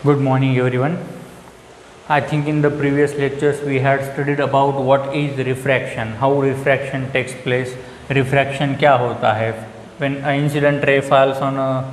Good morning everyone. I think in the previous lectures we had studied about what is refraction, how refraction takes place, refraction क्या होता है, when an incident ray falls on a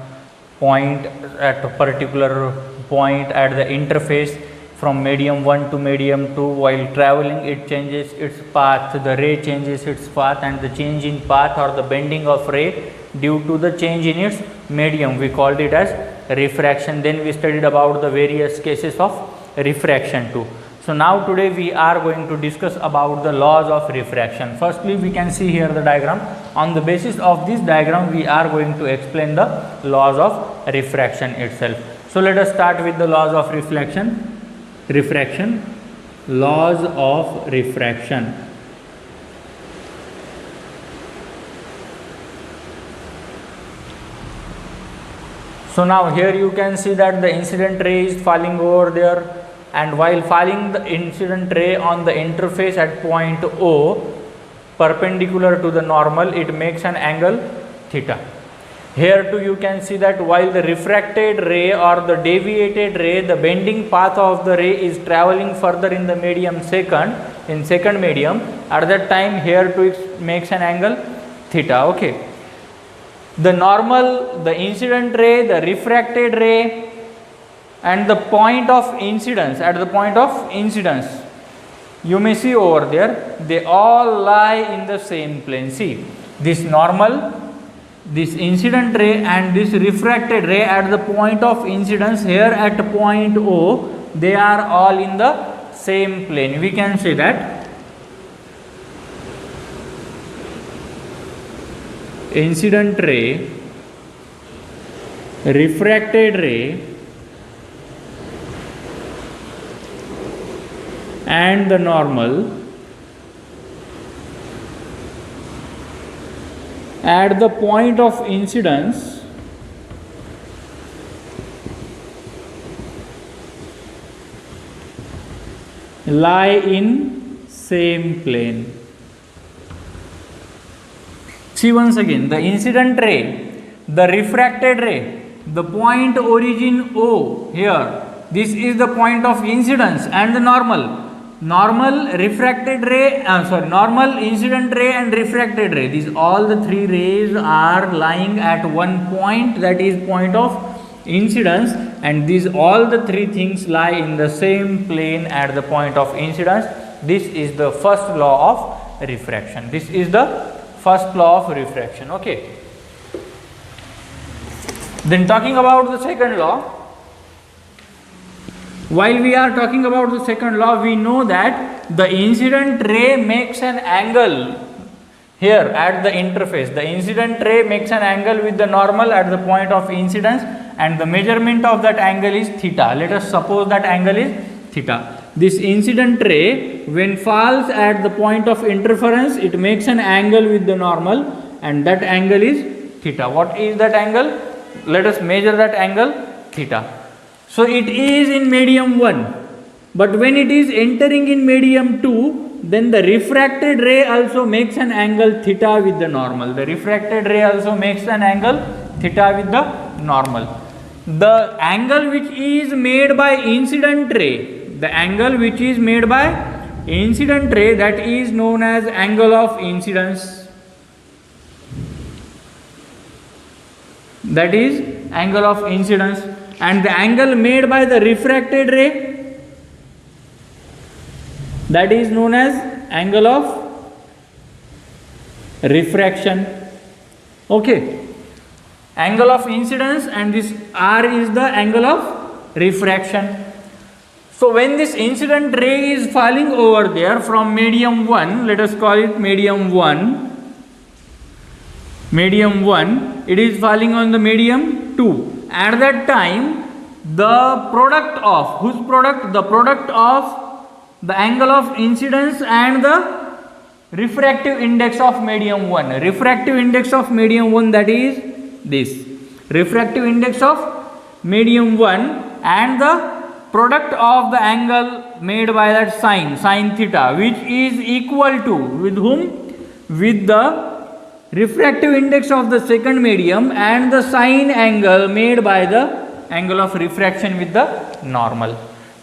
point at a particular point at the interface from medium 1 to medium 2, while traveling it changes its path, the ray changes its path, and the change in path or the bending of ray due to the change in its medium, we called it as refraction. Then we studied about the various cases of refraction too. So now today we are going to discuss about the laws of refraction. Firstly, we can see here the diagram. On the basis of this diagram we are going to explain the laws of refraction itself. So let us start with the laws of refraction. Laws of refraction. So now here you can see that the incident ray is falling over there, and while falling the incident ray on the interface at point O perpendicular to the normal, it makes an angle theta. Here too you can see that while the refracted ray or the deviated ray, the bending path of the ray is traveling further in the medium second medium, at that time here too it makes an angle theta. Okay. The normal, the incident ray, the refracted ray, and the point of incidence, at the point of incidence, you may see over there, they all lie in the same plane. See, this normal, this incident ray and this refracted ray at the point of incidence here at point O, they are all in the same plane. We can say that incident ray, refracted ray, and the normal at the point of incidence lie in same plane. See once again, the incident ray, the refracted ray, the point origin O here, this is the point of incidence, and the normal refracted ray, normal incident ray and refracted ray, these all the three rays are lying at one point, that is point of incidence, and these all the three things lie in the same plane at the point of incidence. This is the first law of refraction. This is the first law of refraction. Okay. Then talking about the second law, while we are talking about the second law, we know that the incident ray makes an angle here at the interface. The incident ray makes an angle with the normal at the point of incidence, and the measurement of that angle is theta. Let us suppose that angle is theta. This incident ray, when falls at the point of interference, it makes an angle with the normal, and that angle is theta. What is that angle? Let us measure that angle, theta. So it is in medium 1, but when it is entering in medium 2, then the refracted ray also makes an angle theta with the normal. The refracted ray also makes an angle theta with the normal. The angle which is made by incident ray, that is known as angle of incidence. That is angle of incidence. And the angle made by the refracted ray, that is known as angle of refraction. Okay. Angle of incidence, and this R is the angle of refraction. So when this incident ray is falling over there from medium 1, let us call it medium 1, it is falling on the medium 2. At that time, the product of, whose product? The product of the angle of incidence and the refractive index of medium 1. Refractive index of medium 1, that is this. Refractive index of medium 1 and the product of the angle made by that sin theta, which is equal to, with whom? With the refractive index of the second medium and the sine angle made by the angle of refraction with the normal.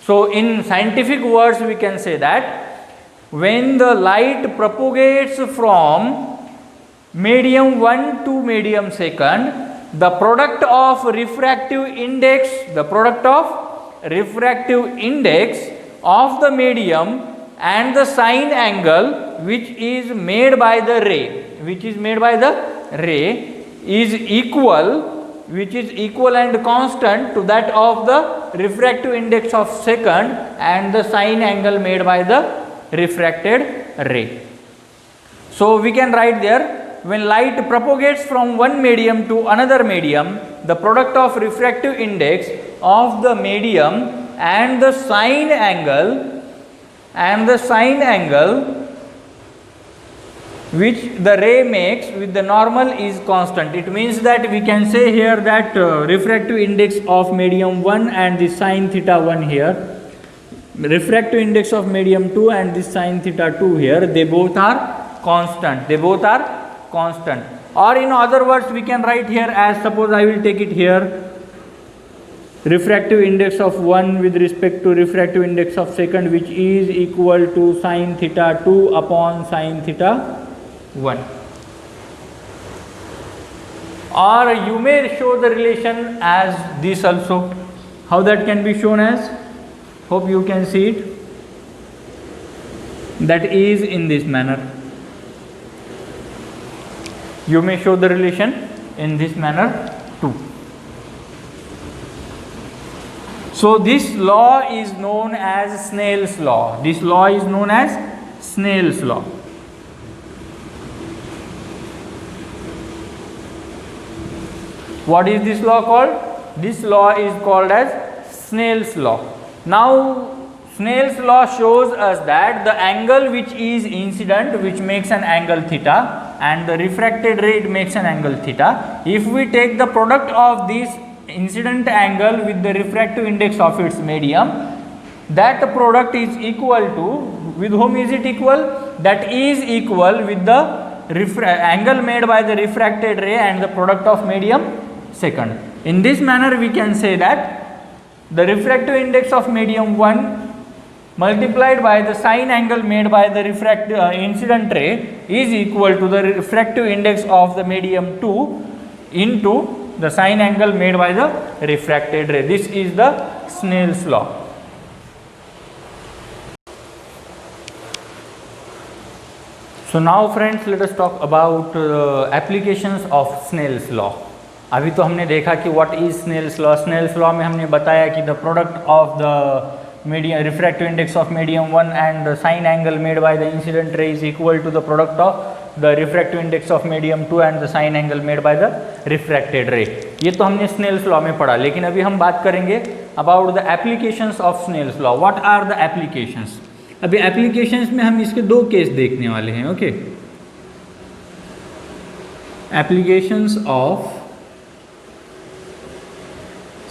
So in scientific words we can say that when the light propagates from medium 1 to medium 2, the product of refractive index of the medium and the sine angle which is made by the ray is equal and constant to that of the refractive index of second and the sine angle made by the refracted ray. So we can write there, when light propagates from one medium to another medium, the product of refractive index of the medium and the sine angle which the ray makes with the normal is constant. It means that we can say here that refractive index of medium 1 and the sine theta 1 here, refractive index of medium 2 and the sine theta 2 here, they both are constant. Or in other words we can write here as, suppose I will take it here, refractive index of 1 with respect to refractive index of second, which is equal to sine theta 2 upon sine theta 1. Or you may show the relation as this also. How that can be shown as? Hope you can see it. That is in this manner. You may show the relation in this manner too. So this law is known as Snell's law. This law is known as Snell's law. What is this law called? This law is called as Snell's law. Now Snell's law shows us that the angle which is incident, which makes an angle theta, and the refracted ray makes an angle theta. If we take the product of this incident angle with the refractive index of its medium, that product is equal to, with whom is it equal? That is equal with the angle made by the refracted ray and the product of medium second. In this manner we can say that the refractive index of medium 1 multiplied by the sine angle made by the incident ray is equal to the refractive index of the medium 2 into the sine angle made by the refracted ray. This is the Snell's law. So now friends, let us talk about applications of Snell's law. अभी तो हमने देखा कि what is Snell's law. Snell's law में हमने बताया कि the product of the medium refractive index of medium 1 and the sine angle made by the incident ray is equal to the product of the refractive index of medium 2 and the sine angle made by the refracted ray. ये तो हमने Snell's law में पढ़ा, लेकिन अभी हम बात करेंगे about the applications of Snell's law. What are the applications? अभी applications में हम इसके दो केस देखने वाले हैं. Okay, applications of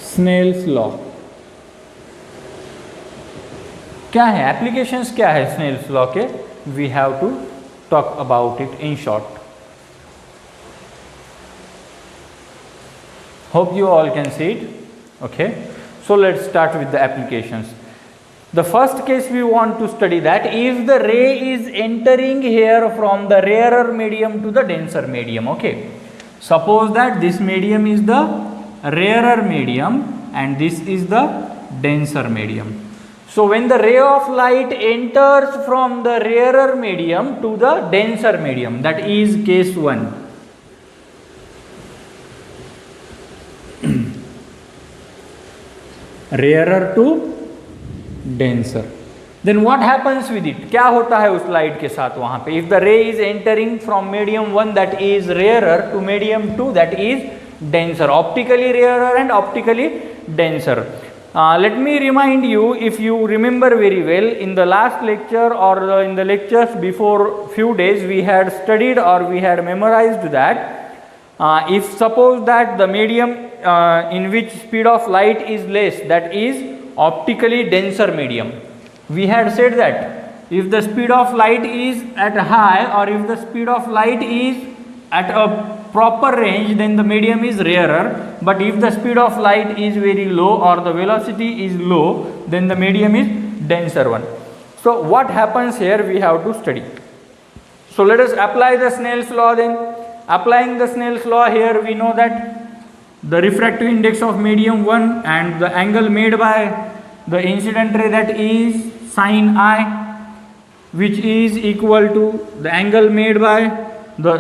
Snell's law. क्या है एप्लीकेशंस, क्या है Snell's law के? We have to talk about it in short. Hope you all can see it. Okay, so let's start with the applications. The first case we want to study that if the ray is entering here from the rarer medium to the denser medium. Okay, suppose that this medium is the rarer medium and this is the denser medium. So when the ray of light enters from the rarer medium to the denser medium, that is case 1. Rarer to denser, then what happens with it? क्या होता है उस light के साथ वहां पे? If the ray is entering from medium 1 that is rarer to medium 2 that is denser, optically rarer and optically denser. Let me remind you, if you remember very well, in the last lecture or in the lectures before few days we had studied or we had memorized that if suppose that the medium in which speed of light is less, that is optically denser medium. We had said that if the speed of light is at high or if the speed of light is at a proper range, then the medium is rarer. But if the speed of light is very low or the velocity is low, then the medium is denser one. So what happens here we have to study. So let us apply the Snell's law then. Applying the Snell's law here, we know that the refractive index of medium 1 and the angle made by the incident ray, that is sin I, which is equal to the angle made by the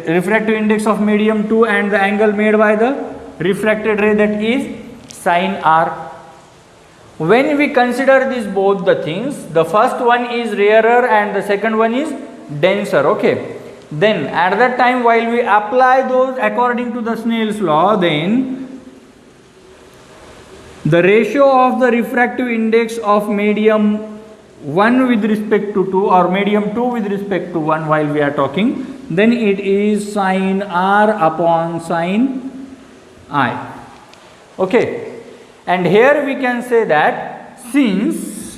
refractive index of medium 2 and the angle made by the refracted ray, that is sin R. When we consider these both the things, the first one is rarer and the second one is denser. Okay. Then at that time, while we apply those according to the Snell's law, then the ratio of the refractive index of medium 1 with respect to 2 or medium 2 with respect to 1 while we are talking, then it is sin R upon sin I. Okay. And here we can say that since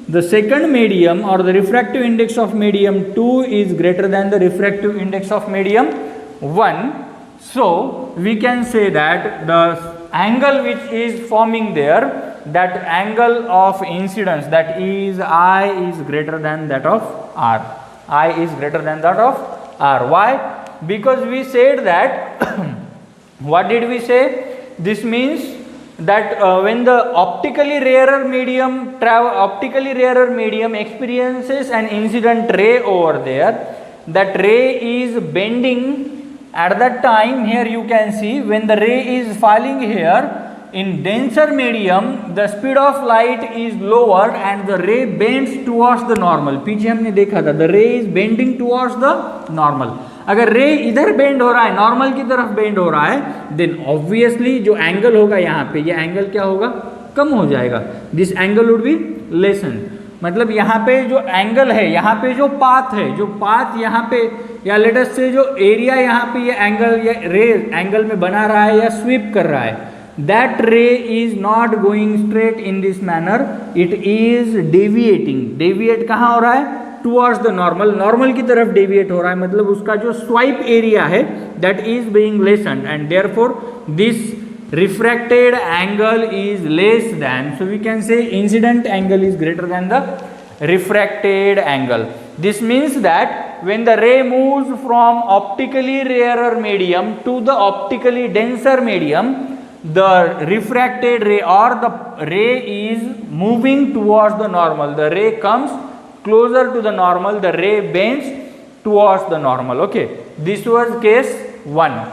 the second medium or the refractive index of medium 2 is greater than the refractive index of medium 1, so we can say that the angle which is forming there, that angle of incidence, that is I, is greater than that of R. I is greater than that of R. Why? Because we said that what did we say? This means that when the optically rarer medium experiences an incident ray over there, that ray is bending at that time. Here you can see when the ray is falling here in denser medium, the speed of light is lower and the ray bends towards the normal. पीछे हमने देखा था, the ray is bending towards the normal. अगर रे इधर bend हो रहा है, नॉर्मल की तरफ बेंड हो रहा है, देन ऑब्वियसली जो एंगल होगा यहाँ पे, ये एंगल क्या होगा, कम हो जाएगा. This angle would be lesson. मतलब यहाँ पे जो एंगल है, यहाँ पे जो पाथ है, जो पाथ यहाँ पे या लेट अस से जो एरिया यहाँ पे ये एंगल या रे एंगल में बना रहा है या स्वीप कर रहा है, that ray is not going straight in this manner, it is deviating. deviate कहाँ हो रहा है, towards the normal. normal की तरफ deviate हो रहा है, मतलब उसका जो swipe area है that is being lessened and therefore this refracted angle is less than, so we can say incident angle is greater than the refracted angle. This means that when the ray moves from optically rarer medium to the optically denser medium, the refracted ray or the ray is moving towards the normal. The ray comes closer to the normal, the ray bends towards the normal. Okay, this was case 1.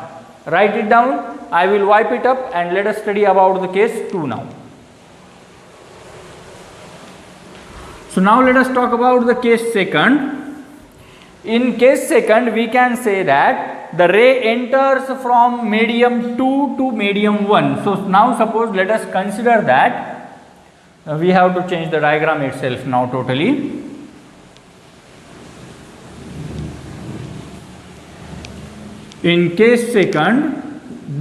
Write it down. I will wipe it up and let us study about the case 2 now. So now let us talk about the case 2. In case 2, we can say that the ray enters from medium 2 to medium 1. So now suppose let us consider that we have to change the diagram itself now totally. In case 2,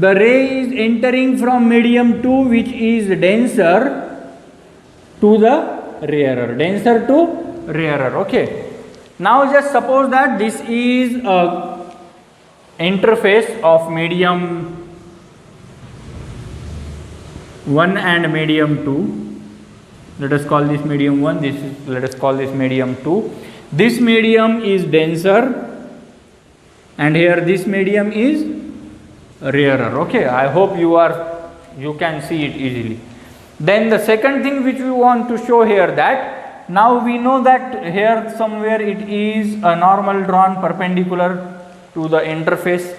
the ray is entering from medium 2 which is denser to the rarer, denser to rarer. Okay. Now just suppose that this is a interface of medium 1 and medium 2. Let us call this medium 1, let us call this medium 2. This medium is denser and here this medium is rarer. Okay, I hope you can see it easily. Then the second thing which we want to show here, that now we know that here somewhere it is a normal drawn perpendicular to the interface,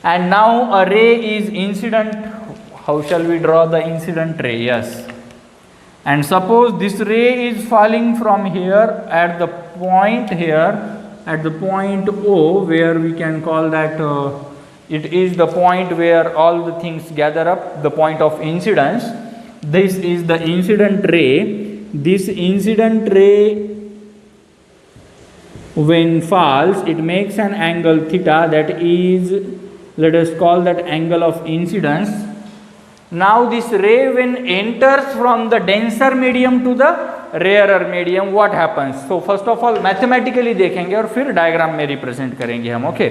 and now a ray is incident. How shall we draw the incident ray? Yes, and suppose this ray is falling from here at the point here, at the point O, where we can call that it is the point where all the things gather up, the point of incidence. This is the incident ray. This incident ray, when falls, it makes an angle theta, that is, let us call that angle of incidence. Now this ray when enters from the denser medium to the rarer medium, what happens? So first of all mathematically देखेंगे और फिर diagram में represent करेंगे हम. Okay,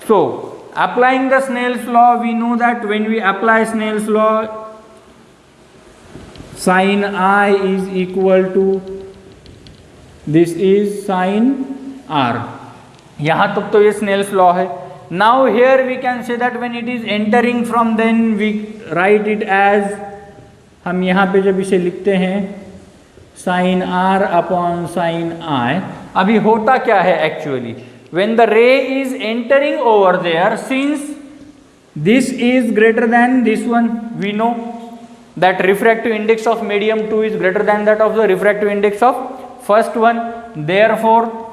so applying the Snell's law, we know that when we apply Snell's law, sin I is equal to this is sin R. यहाँ तक तो ये Snell's law है. Now here we can say that when it is entering from, then we write it as, हम यहाँ पे जब इसे लिखते हैं sin R upon sin I. अभी होता क्या है actually, when the ray is entering over there, since this is greater than this one, we know that refractive index of medium 2 is greater than that of the refractive index of first one. Therefore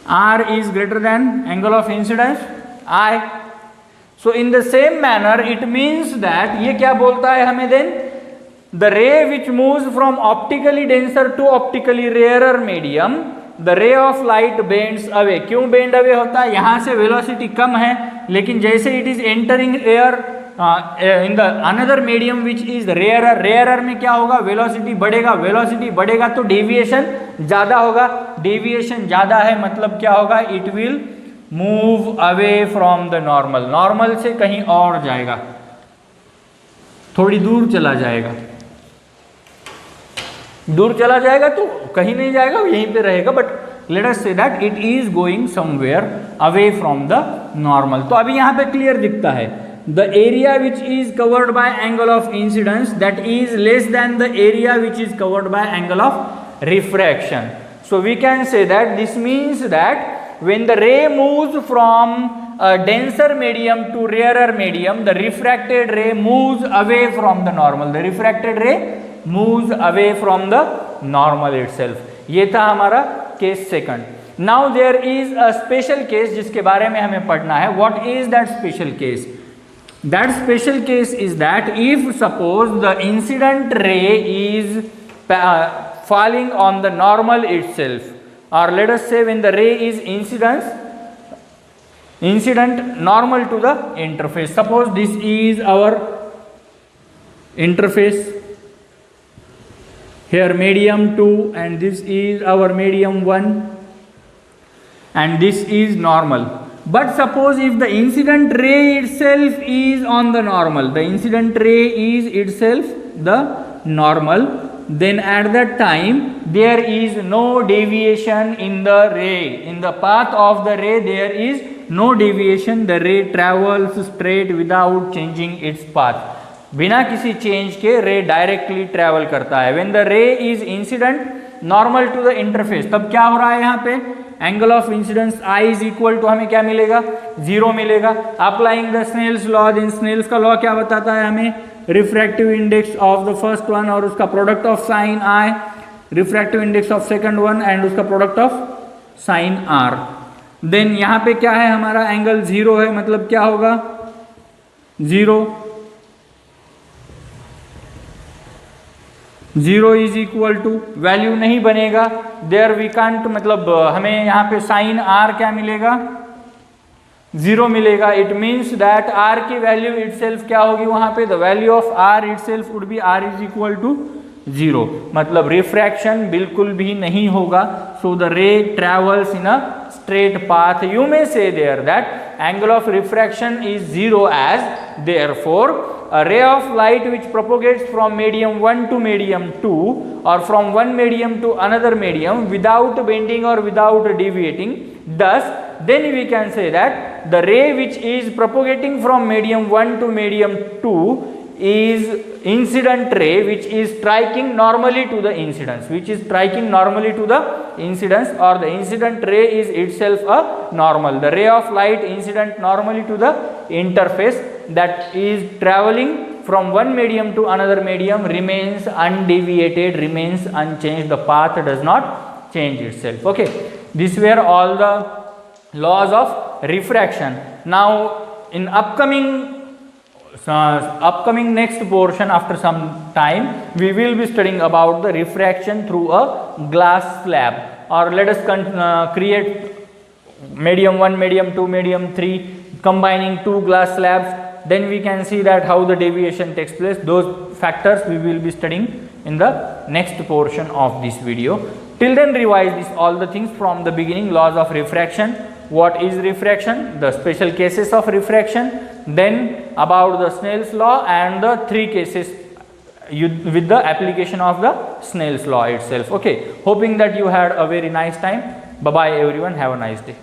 R is greater than angle of incidence I. So in the same manner it means that ये क्या बोलता है हमें, then the ray which moves from optically denser to optically rarer medium, the ray of light bends away. क्यों bend away होता है, यहाँ से velocity कम है, लेकिन जैसे it is entering air in the another medium which is rarer, rarer में क्या होगा, velocity बढ़ेगा, velocity बढ़ेगा तो deviation ज़्यादा होगा, deviation ज़्यादा है मतलब क्या होगा, it will move away from the normal, normal से कहीं और जाएगा, थोड़ी दूर चला जाएगा. दूर चला जाएगा तो कहीं नहीं जाएगा, यहीं पे रहेगा, but let us say that it is going somewhere away from the normal. तो अभी यहाँ पे क्लियर दिखता है, the area which is covered by angle of incidence that is less than the area which is covered by angle of refraction. So we can say that this means that when the ray moves from a denser medium to rarer medium, the refracted ray moves away from the normal, the refracted ray moves away from the normal itself. ये था हमारा case second. Now there is a special case जिसके बारे में हमें पढ़ना है. What is that special case? That special case is that if suppose the incident ray is falling on the normal itself, or let us say when the ray is incident normal to the interface. Suppose this is our interface, here medium 2 and this is our medium 1 and this is normal. But suppose if the incident ray itself is on the normal, the incident ray is itself the normal, then at that time there is no deviation in the ray, in the path of the ray there is no deviation, the ray travels straight without changing its path. बिना किसी change के रे directly travel करता है. When the ray is incident normal to the interface, तब क्या हो रहा है यहाँ पे, angle of incidence i is equal to हमें क्या मिलेगा, 0 मिलेगा. Applying the Snell's law, then Snell's का लॉ क्या बताता है हमें, refractive index of the first one और उसका product of sine i, refractive index of second one and उसका product of sine r. Then यहाँ पे क्या है हमारा, एंगल 0 है, मतलब क्या होगा 0 इज इक्वल टू वैल्यू नहीं बनेगा, देयर वी कांट, मतलब हमें यहाँ पे साइन आर क्या मिलेगा, 0 मिलेगा. इट मीन्स दैट आर की वैल्यू इटसेल्फ क्या होगी वहाँ पे, the value of R itself would be R is equal to 0, मतलब रिफ्रैक्शन बिल्कुल भी नहीं होगा. So the ray travels in a straight path. You may say there that angle of refraction is 0 as, therefore a ray of light which propagates from medium 1 to medium 2 or from one medium to another medium without bending or without deviating, thus then we can say that the ray which is propagating from medium 1 to medium 2 is incident ray which is striking normally to the incidence, which is striking normally to the incidence, or the incident ray is itself a normal. The ray of light incident normally to the interface that is traveling from one medium to another medium remains undeviated, remains unchanged, the path does not change itself. Okay, these were all the laws of refraction. Now in upcoming next portion, after some time we will be studying about the refraction through a glass slab, or let us create medium 1, medium 2, medium 3, combining 2 glass slabs. then we can see that how the deviation takes place. Those factors we will be studying in the next portion of this video. Till then, revise this all the things from the beginning. Laws of refraction, what is refraction, the special cases of refraction, then about the Snell's law and the 3 cases with the application of the Snell's law itself. Okay, hoping that you had a very nice time. Bye bye everyone, have a nice day.